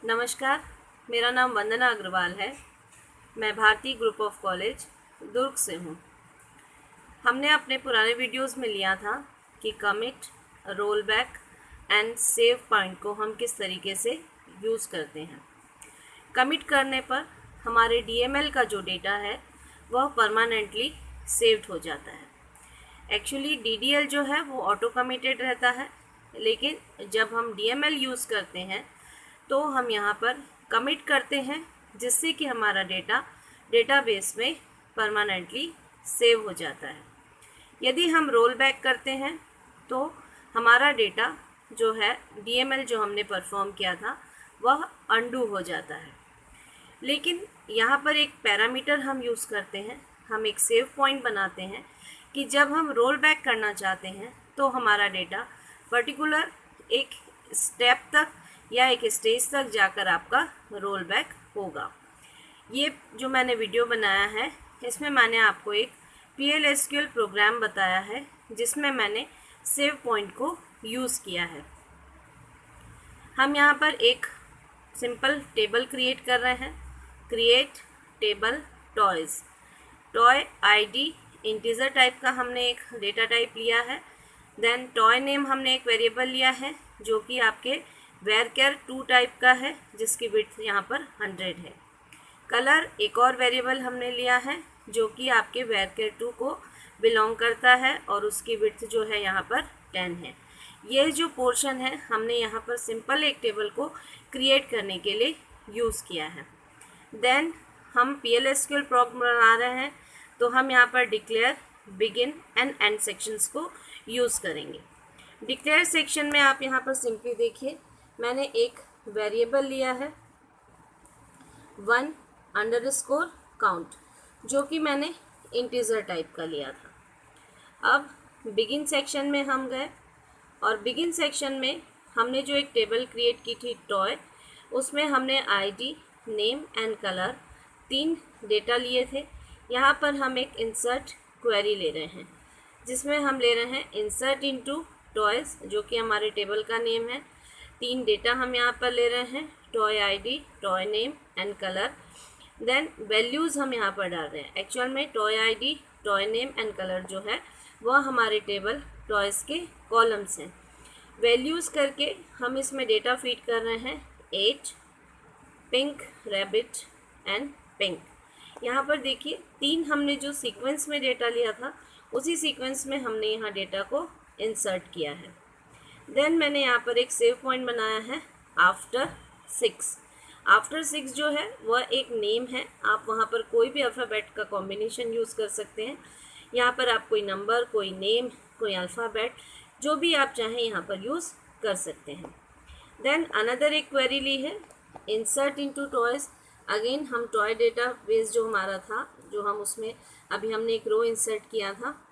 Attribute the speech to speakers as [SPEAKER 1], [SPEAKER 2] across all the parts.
[SPEAKER 1] नमस्कार, मेरा नाम वंदना अग्रवाल है। मैं भारतीय ग्रुप ऑफ कॉलेज दुर्ग से हूँ। हमने अपने पुराने वीडियोस में लिया था कि commit, roll back and save point को हम किस तरीके से यूज़ करते हैं। कमिट करने पर हमारे DML का जो डेटा है वह परमानेंटली सेव्ड हो जाता है। एक्चुअली DDL जो है वो ऑटो कमिटेड रहता है, लेकिन जब हम DML यूज़ करते हैं तो हम यहाँ पर कमिट करते हैं, जिससे कि हमारा डेटा डेटाबेस में परमानेंटली सेव हो जाता है। यदि हम रोल बैक करते हैं तो हमारा डेटा जो है DML जो हमने परफॉर्म किया था वह अंडू हो जाता है। लेकिन यहाँ पर एक पैरामीटर हम यूज़ करते हैं, हम एक सेव पॉइंट बनाते हैं कि जब हम रोल बैक करना चाहते हैं तो हमारा डेटा पर्टिकुलर एक स्टेप तक या एक स्टेज तक जाकर आपका रोल बैक होगा। ये जो मैंने वीडियो बनाया है इसमें मैंने आपको एक PLSQL प्रोग्राम बताया है, जिसमें मैंने सेव पॉइंट को यूज़ किया है। हम यहाँ पर एक सिंपल टेबल क्रिएट कर रहे हैं। Create table toys, toy ID integer type का हमने एक डेटा टाइप लिया है। देन टॉय नेम हमने एक वेरिएबल लिया है जो कि आपके varchar2 टाइप का है, जिसकी विड्थ यहाँ पर 100 है। कलर एक और वेरिएबल हमने लिया है जो कि आपके varchar2 को बिलोंग करता है और उसकी विड्थ जो है यहाँ पर 10 है। यह जो पोर्शन है हमने यहाँ पर सिंपल एक टेबल को क्रिएट करने के लिए यूज़ किया है। देन हम PLSQL प्रॉप बना रहे हैं तो हम यहाँ पर declare, begin and and sections को यूज़ करेंगे। डिक्लेयर सेक्शन में आप यहाँ पर सिंपली देखिए, मैंने एक वेरिएबल लिया है 1_count, जो कि मैंने इंटीजर टाइप का लिया था। अब बिगिन सेक्शन में हम गए और बिगिन सेक्शन में हमने जो एक टेबल क्रिएट की थी टॉय, उसमें हमने ID, name and colour 3 data लिए थे। यहाँ पर हम एक इंसर्ट क्वेरी ले रहे हैं, जिसमें हम ले रहे हैं इंसर्ट इनटू टॉयज़, जो कि हमारे टेबल का नेम है। 3 डेटा हम यहाँ पर ले रहे हैं, toy ID, toy name and colour. Then values हम यहाँ पर डाल रहे हैं। एक्चुअल में toy ID, toy name and colour जो है वह हमारे टेबल टॉयज़ के कॉलम्स हैं। वैल्यूज़ करके हम इसमें डेटा फीड कर रहे हैं 8, पिंक, रैबिट एंड पिंक। यहाँ पर देखिए 3 हमने जो सीक्वेंस में डेटा लिया था उसी सीक्वेंस में हमने यहाँ डेटा को इंसर्ट किया है। देन मैंने यहाँ पर एक सेव पॉइंट बनाया है आफ्टर 6। आफ्टर 6 जो है वह एक नेम है, आप वहाँ पर कोई भी अल्फ़ाबेट का कॉम्बिनेशन यूज़ कर सकते हैं। यहाँ पर आप कोई नंबर, कोई नेम, कोई अल्फ़ाबेट, जो भी आप चाहें यहाँ पर यूज़ कर सकते हैं। देन अनदर एक क्वेरी ली है इंसर्ट इनटू टॉयज़। अगेन हम टॉय डेटा बेस जो हमारा था, जो हम उसमें अभी हमने एक रो इंसर्ट किया था,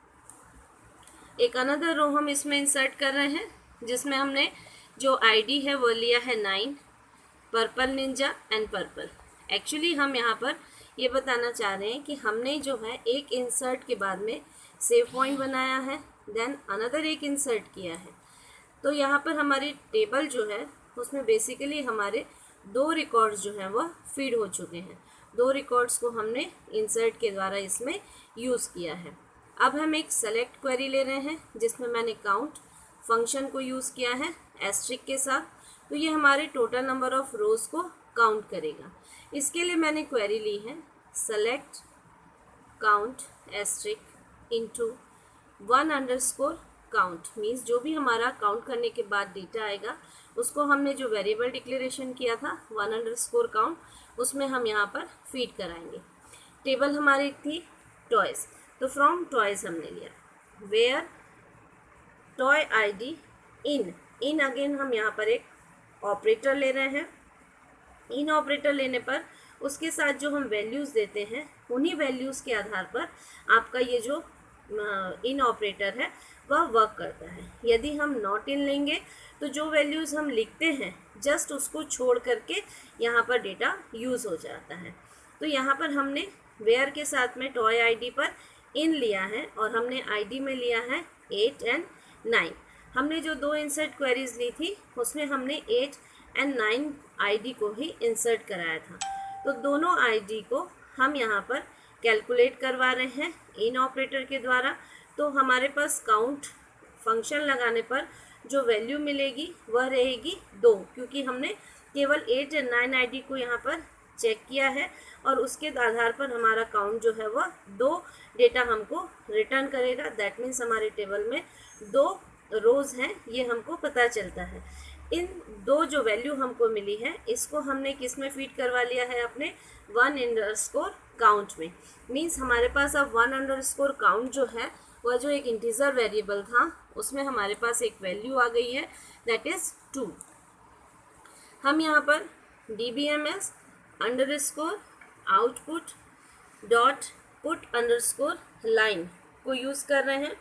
[SPEAKER 1] एक अनदर रो हम इसमें इंसर्ट कर रहे हैं, जिसमें हमने जो ID है वो लिया है 9, purple Ninja and purple. Actually हम यहाँ पर ये बताना चाह रहे हैं कि हमने जो है एक इंसर्ट के बाद में सेव पॉइंट बनाया है, देन अनदर एक इंसर्ट किया है। तो यहाँ पर हमारी टेबल जो है उसमें बेसिकली हमारे 2 रिकॉर्ड्स जो हैं वह फीड हो चुके हैं। 2 रिकॉर्ड्स को हमने इंसर्ट के द्वारा इसमें यूज़ किया है। अब हम एक सेलेक्ट क्वेरी ले रहे हैं, जिसमें मैंने काउंट फंक्शन को यूज़ किया है एस्ट्रिक के साथ। तो ये हमारे टोटल नंबर ऑफ रोज़ को काउंट करेगा। इसके लिए मैंने क्वेरी ली है select count asterisk into 1_count, means जो भी हमारा काउंट करने के बाद डेटा आएगा उसको हमने जो वेरिएबल डिक्लेरेशन किया था 1_count, उसमें हम यहाँ पर फीड कराएंगे। टेबल हमारी थी टॉयज़, तो फ्रॉम टॉयज़ हमने लिया where toy ID in again हम यहाँ पर एक ऑपरेटर ले रहे हैं। इन ऑपरेटर लेने पर उसके साथ जो हम वैल्यूज़ देते हैं उन्हीं वैल्यूज़ के आधार पर आपका ये जो इन ऑपरेटर है वह वर्क करता है। यदि हम नॉट इन लेंगे तो जो वैल्यूज़ हम लिखते हैं जस्ट उसको छोड़ करके यहाँ पर डेटा यूज़ हो जाता है। तो यहाँ पर हमने वेयर के साथ में टॉय ID पर इन लिया है और हमने ID में लिया है 8 एंड 9। हमने जो 2 इंसर्ट क्वेरीज ली थी उसमें हमने 8 एंड 9 आईडी को ही इंसर्ट कराया था। तो दोनों आईडी को हम यहाँ पर कैलकुलेट करवा रहे हैं इन ऑपरेटर के द्वारा। तो हमारे पास काउंट फंक्शन लगाने पर जो वैल्यू मिलेगी वह रहेगी 2, क्योंकि हमने केवल 8 एंड 9 आईडी को यहाँ पर चेक किया है और उसके आधार पर हमारा काउंट जो है वह 2 डेटा हमको रिटर्न करेगा। दैट मीन्स हमारे टेबल में 2 रोज हैं, ये हमको पता चलता है। इन 2 जो वैल्यू हमको मिली है इसको हमने किस में फीड करवा लिया है, अपने 1_count में। मीन्स हमारे पास अब 1_count जो है वह जो एक इंटीजर वेरिएबल था उसमें हमारे पास एक वैल्यू आ गई है, दैट इज 2। हम यहाँ पर dbms underscore output dot put underscore line को यूज़ कर रहे हैं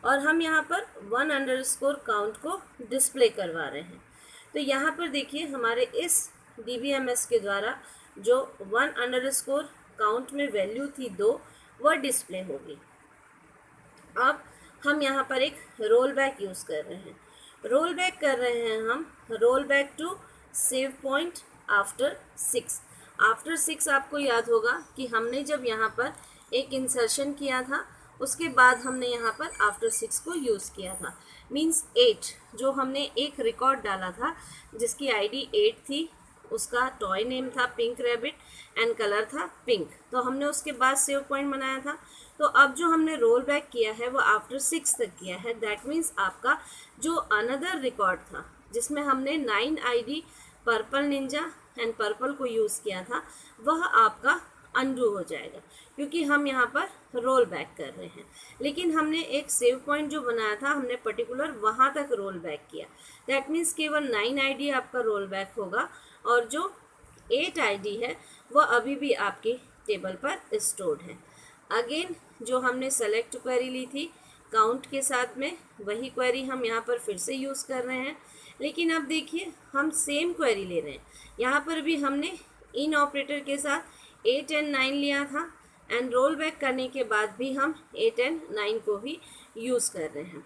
[SPEAKER 1] और हम यहाँ पर 1_count को डिस्प्ले करवा रहे हैं। तो यहाँ पर देखिए हमारे इस dbms के द्वारा जो 1_count में वैल्यू थी 2 वह डिस्प्ले होगी। अब हम यहाँ पर एक रोल बैक यूज़ कर रहे हैं। रोल बैक कर रहे हैं हम roll back to save point after 6। After 6 आपको याद होगा कि हमने जब यहाँ पर एक इंसर्शन किया था उसके बाद हमने यहाँ पर आफ्टर 6 को यूज़ किया था। मीन्स 8 जो हमने एक रिकॉर्ड डाला था जिसकी आईडी 8 थी, उसका टॉय नेम था पिंक रैबिट एंड कलर था पिंक। तो हमने उसके बाद सेव पॉइंट बनाया था। तो अब जो हमने रोल बैक किया है वो आफ्टर 6 तक किया है। दैट मीन्स आपका जो अनदर रिकॉर्ड था जिसमें हमने 9 ID purple Ninja and purple को यूज़ किया था वह आपका अनडू हो जाएगा, क्योंकि हम यहाँ पर रोल बैक कर रहे हैं। लेकिन हमने एक सेव पॉइंट जो बनाया था हमने पर्टिकुलर वहाँ तक रोल बैक किया। दैट मीन्स केवल 9 आईडी आपका रोल बैक होगा और जो 8 आईडी है वह अभी भी आपके टेबल पर स्टोर्ड है। अगेन जो हमने सेलेक्ट क्वेरी ली थी काउंट के साथ में वही क्वेरी हम यहाँ पर फिर से यूज़ कर रहे हैं। लेकिन अब देखिए हम सेम क्वेरी ले रहे हैं। यहाँ पर भी हमने इन ऑपरेटर के साथ 8 एंड 9 लिया था एंड रोल बैक करने के बाद भी हम 8 एंड 9 को ही यूज़ कर रहे हैं।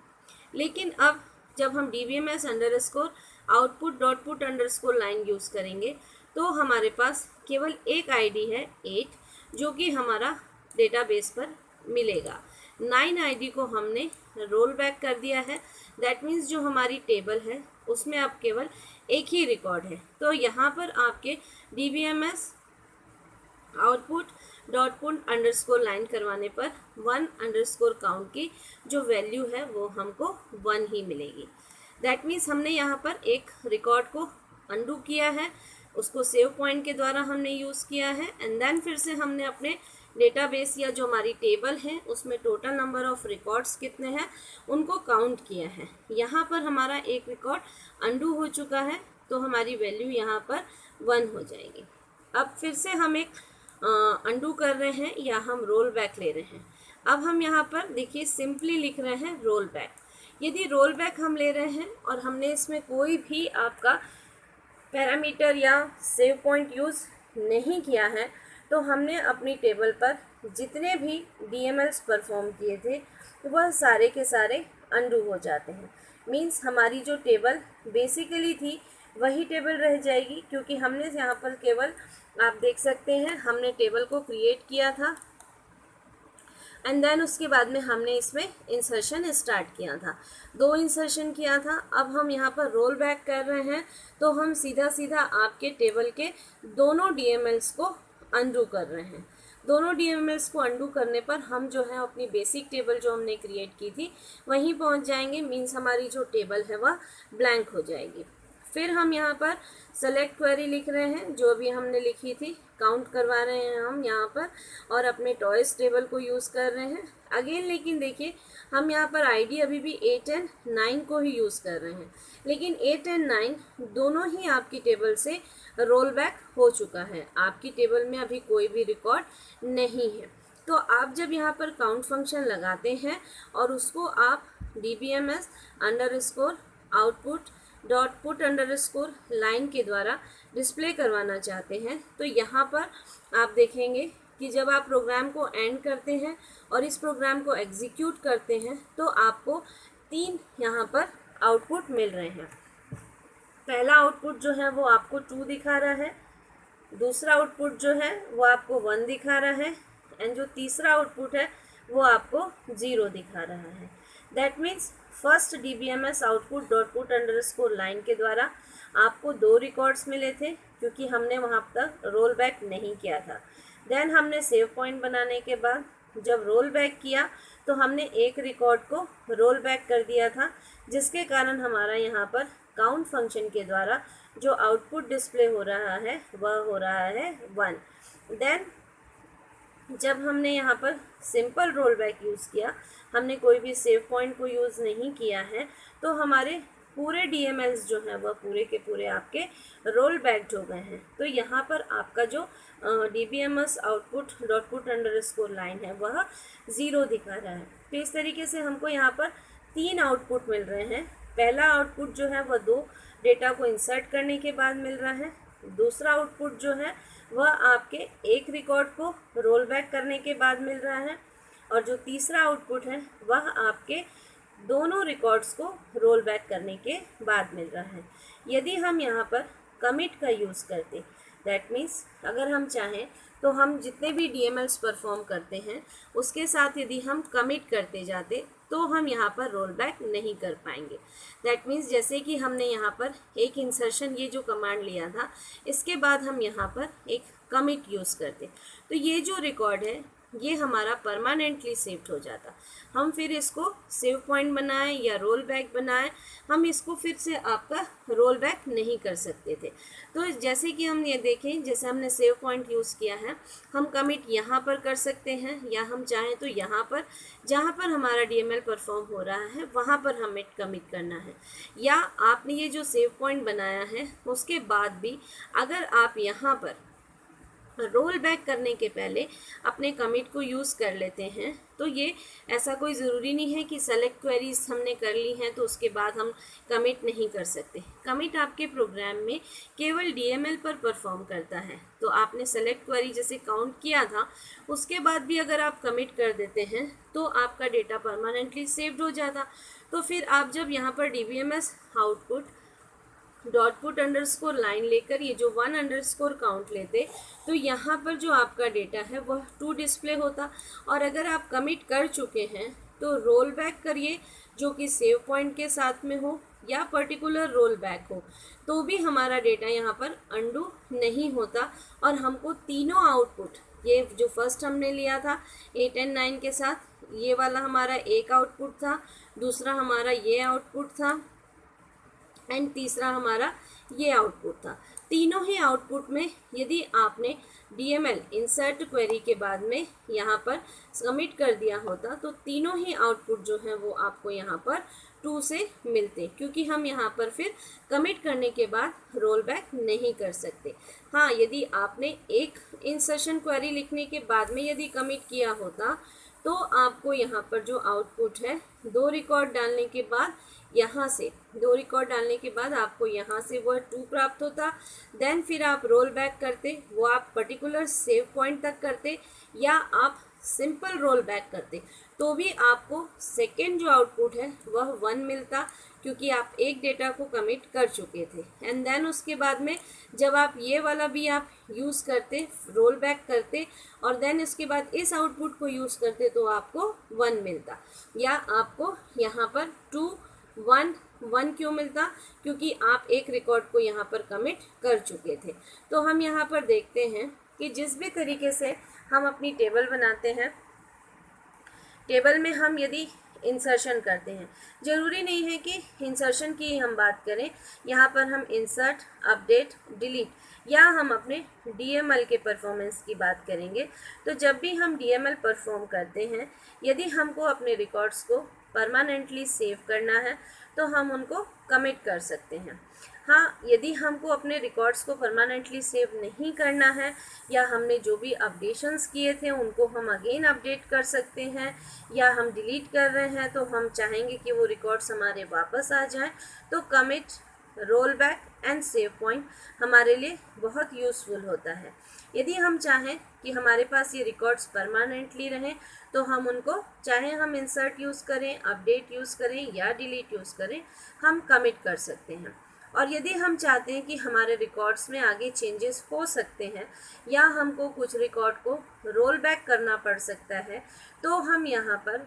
[SPEAKER 1] लेकिन अब जब हम dbms underscore output dot put underscore line use करेंगे तो हमारे पास केवल एक आईडी है 8 जो कि हमारा डेटाबेस पर मिलेगा। 9 आईडी को हमने रोल बैक कर दिया है। दैट मीन्स जो हमारी टेबल है उसमें अब केवल एक ही रिकॉर्ड है। तो यहाँ पर आपके dbms output dot put underscore line करवाने पर 1_count की जो वैल्यू है वो हमको 1 ही मिलेगी। दैट मीन्स हमने यहाँ पर एक रिकॉर्ड को अनडू किया है, उसको सेव पॉइंट के द्वारा हमने यूज़ किया है एंड देन फिर से हमने अपने डेटाबेस या जो हमारी टेबल है उसमें टोटल नंबर ऑफ रिकॉर्ड्स कितने हैं उनको काउंट किया है। यहाँ पर हमारा एक रिकॉर्ड अनडू हो चुका है तो हमारी वैल्यू यहाँ पर 1 हो जाएगी। अब फिर से हम एक अनडू कर रहे हैं या हम रोल बैक ले रहे हैं। अब हम यहाँ पर देखिए सिंपली लिख रहे हैं रोल बैक। यदि रोल बैक हम ले रहे हैं और हमने इसमें कोई भी आपका पैरामीटर या सेव पॉइंट यूज़ नहीं किया है तो हमने अपनी टेबल पर जितने भी DMLs परफॉर्म किए थे वह सारे के सारे अनडू हो जाते हैं। मीन्स हमारी जो टेबल बेसिकली थी वही टेबल रह जाएगी, क्योंकि हमने यहाँ पर केवल आप देख सकते हैं हमने टेबल को क्रिएट किया था एंड देन उसके बाद में हमने इसमें इंसर्शन स्टार्ट किया था। 2 इंसर्शन किया था। अब हम यहाँ पर रोल बैक कर रहे हैं तो हम सीधा सीधा आपके टेबल के दोनों DMLs को अनडू कर रहे हैं। दोनों DMLs को अनडू करने पर हम जो है अपनी बेसिक टेबल जो हमने क्रिएट की थी वहीं पहुंच जाएंगे। मीन्स हमारी जो टेबल है वह ब्लैंक हो जाएगी। फिर हम यहाँ पर सेलेक्ट क्वेरी लिख रहे हैं जो भी हमने लिखी थी, काउंट करवा रहे हैं हम यहाँ पर और अपने टॉयज टेबल को यूज़ कर रहे हैं अगेन। लेकिन देखिए हम यहाँ पर आईडी अभी भी 8 एंड 9 को ही यूज़ कर रहे हैं, लेकिन 8 एंड 9 दोनों ही आपकी टेबल से रोल बैक हो चुका है। आपकी टेबल में अभी कोई भी रिकॉर्ड नहीं है। तो आप जब यहाँ पर काउंट फंक्शन लगाते हैं और उसको आप dbms underscore output dot put underscore line के द्वारा डिस्प्ले करवाना चाहते हैं तो यहाँ पर आप देखेंगे कि जब आप प्रोग्राम को एंड करते हैं और इस प्रोग्राम को एग्जीक्यूट करते हैं तो आपको 3 यहाँ पर आउटपुट मिल रहे हैं। पहला आउटपुट जो है वो आपको 2 दिखा रहा है, दूसरा आउटपुट जो है वो आपको 1 दिखा रहा है, एंड जो तीसरा आउटपुट है वो आपको 0 दिखा रहा है। That means first DBMS output dot put underscore line के द्वारा आपको 2 रिकॉर्ड्स मिले थे, क्योंकि हमने वहाँ तक रोल बैक नहीं किया था। देन हमने सेव पॉइंट बनाने के बाद जब रोल बैक किया तो हमने एक रिकॉर्ड को रोल बैक कर दिया था, जिसके कारण हमारा यहाँ पर काउंट फंक्शन के द्वारा जो आउटपुट डिस्प्ले हो रहा है वह हो रहा है 1। देन जब हमने यहाँ पर सिंपल रोल बैक यूज़ किया, हमने कोई भी सेव पॉइंट को यूज़ नहीं किया है, तो हमारे पूरे DMLs जो हैं वह पूरे के पूरे आपके रोल बैक्ड हो गए हैं। तो यहाँ पर आपका जो DBMS output dot put underscore line है वह 0 दिखा रहा है। तो इस तरीके से हमको यहाँ पर 3 आउटपुट मिल रहे हैं। पहला आउटपुट जो है वह 2 डेटा को इंसर्ट करने के बाद मिल रहा है, दूसरा आउटपुट जो है वह आपके एक रिकॉर्ड को रोल बैक करने के बाद मिल रहा है, और जो तीसरा आउटपुट है वह आपके दोनों रिकॉर्ड्स को रोल बैक करने के बाद मिल रहा है। यदि हम यहाँ पर कमिट का यूज़ करते, दैट मीन्स अगर हम चाहें तो हम जितने भी DMLs परफॉर्म करते हैं उसके साथ यदि हम कमिट करते जाते तो हम यहाँ पर रोल बैक नहीं कर पाएंगे। दैट मीन्स जैसे कि हमने यहाँ पर एक इंसर्शन ये जो कमांड लिया था, इसके बाद हम यहाँ पर एक कमिट यूज़ करते तो ये जो रिकॉर्ड है ये हमारा परमानेंटली सेव्ड हो जाता। हम फिर इसको सेव पॉइंट बनाएं या रोल बैक बनाएं, हम इसको फिर से आपका रोल बैक नहीं कर सकते थे। तो जैसे कि हम ये देखें, जैसे हमने सेव पॉइंट यूज़ किया है, हम कमिट यहाँ पर कर सकते हैं, या हम चाहें तो यहाँ पर जहाँ पर हमारा DML परफॉर्म हो रहा है वहाँ पर हमें कमिट करना है, या आपने ये जो सेव पॉइंट बनाया है उसके बाद भी अगर आप यहाँ पर रोल बैक करने के पहले अपने कमिट को यूज़ कर लेते हैं, तो ये ऐसा कोई ज़रूरी नहीं है कि सेलेक्ट क्वेरीज हमने कर ली हैं तो उसके बाद हम कमिट नहीं कर सकते। कमिट आपके प्रोग्राम में केवल DML पर परफॉर्म करता है। तो आपने सेलेक्ट क्वेरी जैसे काउंट किया था, उसके बाद भी अगर आप कमिट कर देते हैं तो आपका डेटा परमानेंटली सेव्ड हो जाता। तो फिर आप जब यहाँ पर DBMS output dot put underscore line लेकर ये जो 1 अंडरस्कोर काउंट लेते, तो यहाँ पर जो आपका डेटा है वह 2 डिस्प्ले होता। और अगर आप कमिट कर चुके हैं तो रोल बैक करिए, जो कि सेव पॉइंट के साथ में हो या पर्टिकुलर रोल बैक हो, तो भी हमारा डेटा यहाँ पर अंडू नहीं होता, और हमको तीनों आउटपुट, ये जो फर्स्ट हमने लिया था 8 और 9 के साथ, ये वाला हमारा एक आउटपुट था, दूसरा हमारा ये आउटपुट था, एंड तीसरा हमारा ये आउटपुट था। तीनों ही आउटपुट में यदि आपने DML इंसर्ट क्वेरी के बाद में यहाँ पर सबमिट कर दिया होता तो तीनों ही आउटपुट जो है वो आपको यहाँ पर 2 से मिलते, क्योंकि हम यहाँ पर फिर कमिट करने के बाद रोल बैक नहीं कर सकते। हाँ, यदि आपने एक इंसर्शन क्वेरी लिखने के बाद में यदि कमिट किया होता तो आपको यहाँ पर जो आउटपुट है 2 रिकॉर्ड डालने के बाद, यहाँ से 2 रिकॉर्ड डालने के बाद आपको यहाँ से वह 2 प्राप्त होता। देन फिर आप रोल बैक करते, वो आप पर्टिकुलर सेव पॉइंट तक करते, या आप सिंपल रोल बैक करते, तो भी आपको सेकेंड जो आउटपुट है वह 1 मिलता, क्योंकि आप एक डेटा को कमिट कर चुके थे। एंड देन उसके बाद में जब आप ये वाला भी आप यूज़ करते, रोल बैक करते, और देन इसके बाद इस आउटपुट को यूज़ करते, तो आपको 1 मिलता। या आपको यहाँ पर 2 1 1 क्यों मिलता, क्योंकि आप एक रिकॉर्ड को यहाँ पर कमिट कर चुके थे। तो हम यहाँ पर देखते हैं कि जिस भी तरीके से हम अपनी टेबल बनाते हैं, टेबल में हम यदि इंसर्शन करते हैं, ज़रूरी नहीं है कि इंसर्शन की हम बात करें, यहाँ पर हम इंसर्ट, अपडेट, डिलीट, या हम अपने DML के परफॉर्मेंस की बात करेंगे। तो जब भी हम DML परफॉर्म करते हैं, यदि हमको अपने रिकॉर्ड्स को परमानेंटली सेव करना है तो हम उनको कमिट कर सकते हैं। हाँ, यदि हमको अपने रिकॉर्ड्स को परमानेंटली सेव नहीं करना है, या हमने जो भी अपडेशंस किए थे उनको हम अगेन अपडेट कर सकते हैं, या हम डिलीट कर रहे हैं तो हम चाहेंगे कि वो रिकॉर्ड्स हमारे वापस आ जाएं, तो commit, roll back and save point हमारे लिए बहुत यूज़फुल होता है। यदि हम चाहें कि हमारे पास ये रिकॉर्ड्स परमानेंटली रहें, तो हम उनको, चाहे हम इंसर्ट यूज़ करें, अपडेट यूज़ करें या डिलीट यूज़ करें, हम कमिट कर सकते हैं। और यदि हम चाहते हैं कि हमारे रिकॉर्ड्स में आगे चेंजेस हो सकते हैं या हमको कुछ रिकॉर्ड को रोल बैक करना पड़ सकता है, तो हम यहाँ पर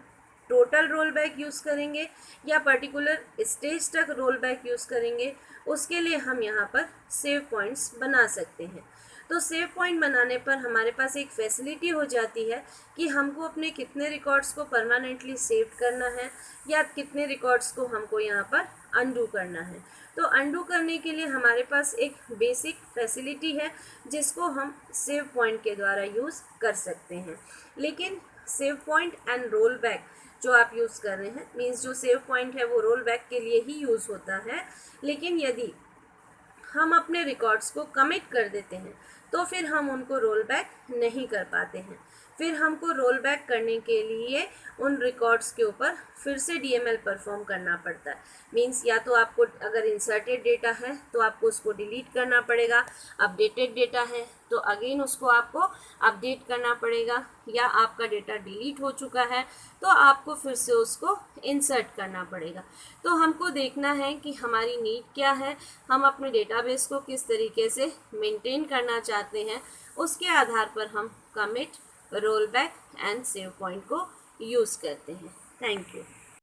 [SPEAKER 1] टोटल रोल बैक यूज़ करेंगे या पर्टिकुलर स्टेज तक रोल बैक यूज़ करेंगे। उसके लिए हम यहाँ पर सेव पॉइंट्स बना सकते हैं। तो सेव पॉइंट बनाने पर हमारे पास एक फैसिलिटी हो जाती है कि हमको अपने कितने रिकॉर्ड्स को परमानेंटली सेव करना है या कितने रिकॉर्ड्स को हमको यहाँ पर अनडू करना है। तो अनडू करने के लिए हमारे पास एक बेसिक फैसिलिटी है जिसको हम सेव पॉइंट के द्वारा यूज़ कर सकते हैं। लेकिन save point and roll back जो आप यूज़ कर रहे हैं, मीन्स जो सेव पॉइंट है वो रोल बैक के लिए ही यूज़ होता है। लेकिन यदि हम अपने रिकॉर्ड्स को कमिट कर देते हैं तो फिर हम उनको रोल बैक नहीं कर पाते हैं। फिर हमको रोल बैक करने के लिए उन रिकॉर्ड्स के ऊपर फिर से डीएमएल परफॉर्म करना पड़ता है। मीन्स या तो आपको अगर इंसर्टेड डेटा है तो आपको उसको डिलीट करना पड़ेगा, अपडेटेड डेटा है तो अगेन उसको आपको अपडेट करना पड़ेगा, या आपका डेटा डिलीट हो चुका है तो आपको फिर से उसको इंसर्ट करना पड़ेगा। तो हमको देखना है कि हमारी नीड क्या है, हम अपने डेटाबेस को किस तरीके से मेंटेन करना चाहते हैं, उसके आधार पर हम commit, roll back and save point को यूज़ करते हैं। Thank you.